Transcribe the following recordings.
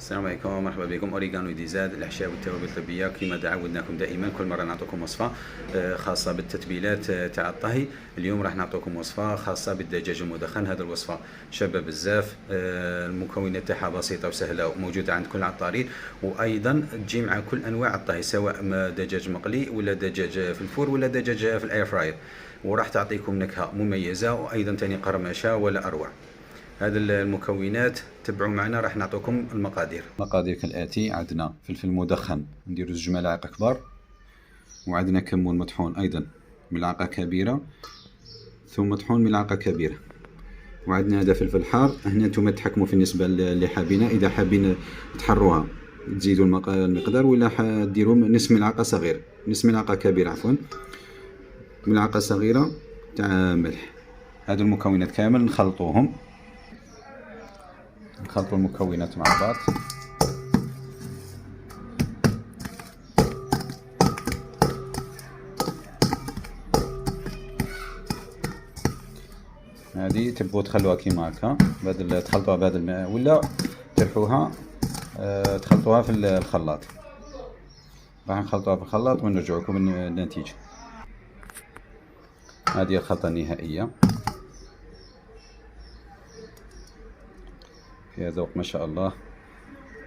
السلام عليكم ومرحبا بكم. اوريغانو ديزاد، الاعشاب والتوابل الطبيه. كما عودناكم دائما كل مره نعطيكم وصفه خاصه بالتتبيلات تاع الطهي. اليوم راح نعطيكم وصفه خاصه بالدجاج المدخن. هذه الوصفه شابه بزاف، المكونات تاعها بسيطه وسهله وموجوده عند كل العطارين، وايضا تجي مع كل انواع الطهي، سواء دجاج مقلي ولا دجاج في الفور ولا دجاج في الاير فراير، وراح تعطيكم نكهه مميزه وايضا تاني قرمشه ولا اروع. هذه المكونات تبعوا معنا، راح نعطيكم المقادير. المقادير كالاتي: عندنا فلفل مدخن نديرو 2 ملاعق كبار، وعندنا كمون مطحون ايضا ملعقه كبيره، ثم مطحون ملعقه كبيره، وعندنا هذا فلفل حار. هنا نتوما تحكموا في النسبه اللي حابينها، اذا حابين تحروها تزيدوا المقدار، ولا ديروا نصف ملعقه صغيره، نصف ملعقه كبيره عفوا، ملعقه صغيره تاع ملح. هذو المكونات كامل نخلطوهم، نخلطوا المكونات مع بعض. هذه تبغوا تخلوها كيما هكا، بدل تخلطوها بهذا الماء ولا ترحوها تخلطوها في الخلاط. راح نخلطوها في الخلاط ونرجع لكم النتيجة. هذه الخلطة النهائية، فيها ذوق ما شاء الله.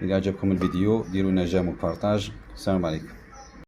إذا عجبكم الفيديو ديروا لنا جيم وبارطاج. السلام عليكم.